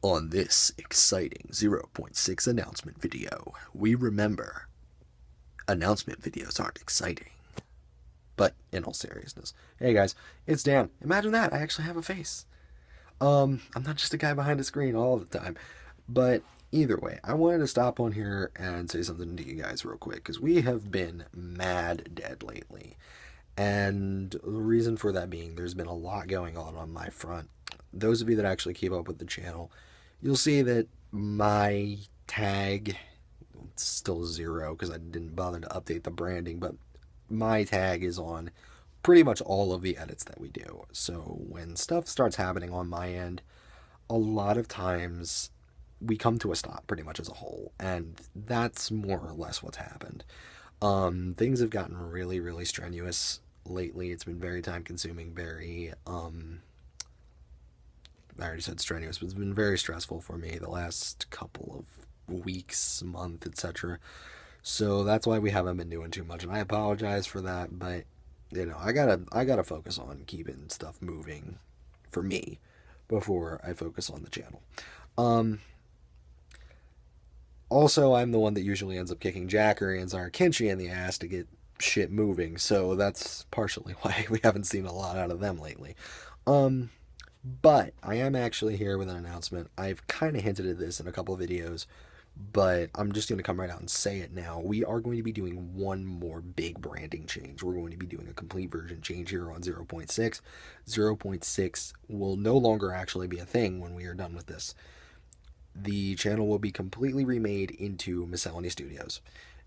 On this exciting 0.6 announcement video, we remember announcement videos aren't exciting. But in all seriousness, hey guys, it's Dan. Imagine that, I actually have a face. I'm not just a guy behind a screen all the time. But either way, I wanted to stop on here and say something to you guys real quick because we have been mad dead lately. And the reason for that being there's been a lot going on my front. Those of you that actually keep up with the channel, you'll see that my tag, it's still zero because I didn't bother to update the branding, but my tag is on pretty much all of the edits that we do. So when stuff starts happening on my end, a lot of times we come to a stop pretty much as a whole, and that's more or less what's happened. Things have gotten really, really strenuous lately. It's been very time consuming, very I already said strenuous, but it's been very stressful for me the last couple of weeks, month, etc. So that's why we haven't been doing too much, and I apologize for that. But I gotta focus on keeping stuff moving for me before I focus on the channel. Um, Also, I'm the one that usually ends up kicking Jackery and Zarakinchi in the ass to get shit moving, so that's partially why we haven't seen a lot out of them lately. Um, but I am actually here with an announcement. I've kind of hinted at this in a couple of videos, but I'm just going to come right out and say it now. We are going to be doing one more big branding change. We're going to be doing a complete version change here on 0.6. 0.6 will no longer actually be a thing when we are done with this. The channel will be completely remade into Miscellany Studios.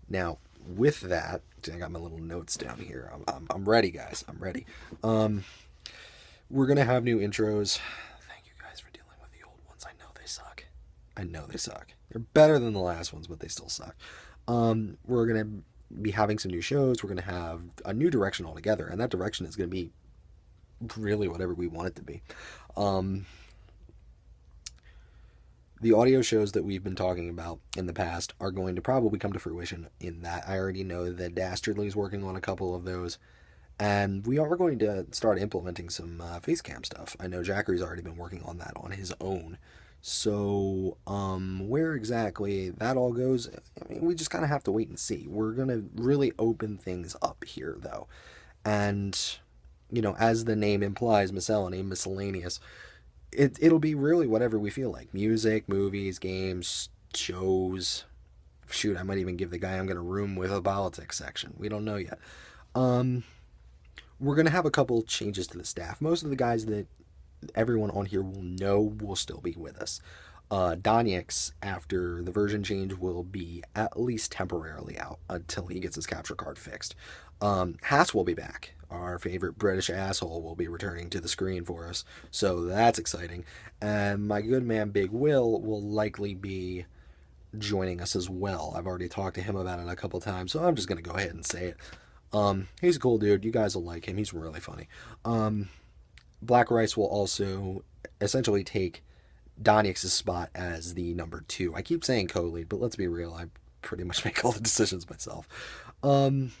Now, with that, I got my little notes down here. I'm ready, guys. I'm ready. Um, we're gonna have new intros. Thank you guys for dealing with the old ones. I know they suck. I know they suck. They're better than the last ones, but they still suck. We're gonna be having some new shows. We're gonna have a new direction altogether, and that direction is gonna be really whatever we want it to be. Um, the audio shows that we've been talking about in the past are going to probably come to fruition in that. I already know that Dastardly's working on a couple of those, and we are going to start implementing some face cam stuff. I know Jackery's already been working on that on his own. So, where exactly that all goes, I mean, we just kind of have to wait and see. We're going to really open things up here, though. And, as the name implies, miscellany, miscellaneous, it'll be really whatever we feel like. Music, movies, games, shows. Shoot, I might even give the guy I'm going to room with a politics section. We don't know yet. Um, we're going to have a couple changes to the staff. Most of the guys that everyone on here will know will still be with us. Donyx, after the version change, will be at least temporarily out until he gets his capture card fixed. Haas will be back. Our favorite British asshole will be returning to the screen for us, so that's exciting. And my good man Big will likely be joining us as well. I've already talked to him about it a couple times, so I'm just gonna go ahead and say it. He's a cool dude. You guys will like him. He's really funny. Black Rice will also essentially take Donyx's spot as the number two. I keep saying co-lead, but let's be real. I pretty much make all the decisions myself. Um,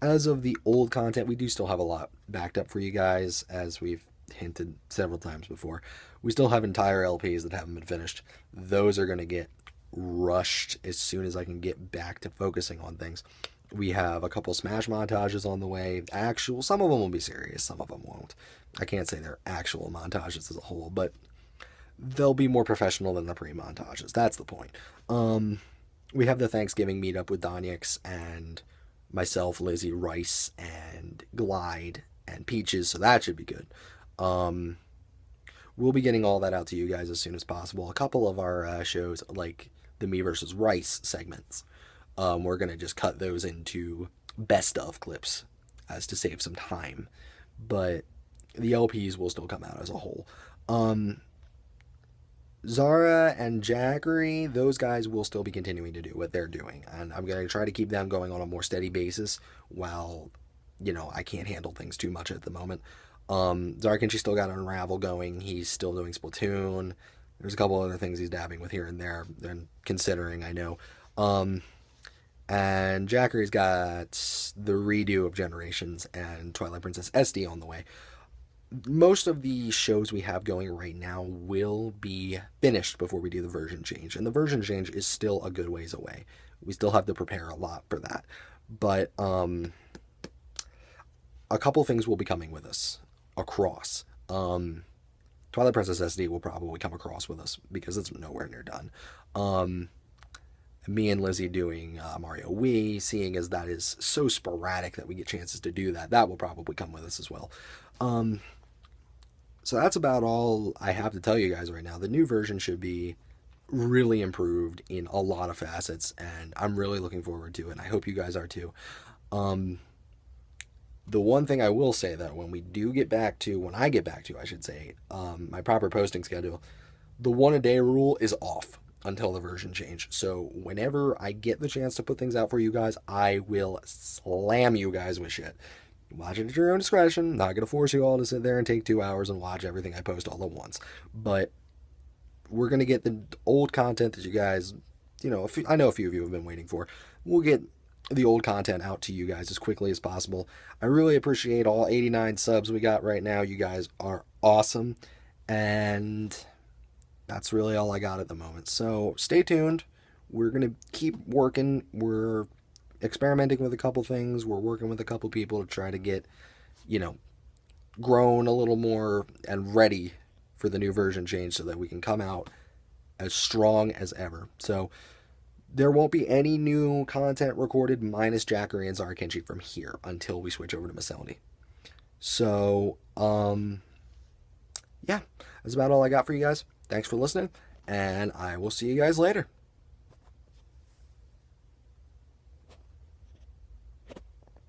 as of the old content, we do still have a lot backed up for you guys, as we've hinted several times before. We still have entire LPs that haven't been finished. Those are going to get rushed as soon as I can get back to focusing on things. We have a couple Smash montages on the way. Some of them will be serious, some of them won't. I can't say they're actual montages as a whole, but they'll be more professional than the pre-montages. That's the point. We have the Thanksgiving meetup with Donyx and myself, Lizzie, Rice, and Glide, and Peaches, so that should be good. Um, we'll be getting all that out to you guys as soon as possible. A couple of our shows, like the Me versus Rice segments, we're going to just cut those into best of clips as to save some time. But the LPs will still come out as a whole. Zara and Jackery, those guys will still be continuing to do what they're doing. And I'm going to try to keep them going on a more steady basis while, I can't handle things too much at the moment. Zarkinchi still got Unravel going. He's still doing Splatoon. There's a couple other things he's dabbing with here and there, and considering, I know. And Jackery's got the redo of Generations and Twilight Princess SD on the way. most of the shows we have going right now will be finished before we do the version change. And the version change is still a good ways away. We still have to prepare a lot for that. But a couple things will be coming with us across. Twilight Princess SD will probably come across with us because it's nowhere near done. Me and Lizzie doing Mario Wii, seeing as that is so sporadic that we get chances to do that, that will probably come with us as well. So that's about all I have to tell you guys right now. The new version should be really improved in a lot of facets, and I'm really looking forward to it, and I hope you guys are too. The one thing I will say, though, when I get back to, I should say, my proper posting schedule, the one a day rule is off until the version change. So whenever I get the chance to put things out for you guys, I will slam you guys with shit. Watch it at your own discretion. Not going to force you all to sit there and take 2 hours and watch everything I post all at once. But we're going to get the old content that you guys, I know a few of you have been waiting for. We'll get the old content out to you guys as quickly as possible. I really appreciate all 89 subs we got right now. You guys are awesome. And that's really all I got at the moment. So stay tuned. We're going to keep working. We're experimenting with a couple things. We're working with a couple people to try to get, grown a little more and ready for the new version change so that we can come out as strong as ever. So there won't be any new content recorded minus Jackery and Zarakenchi from here until we switch over to Miscellany. So, yeah, that's about all I got for you guys. Thanks for listening, and I will see you guys later.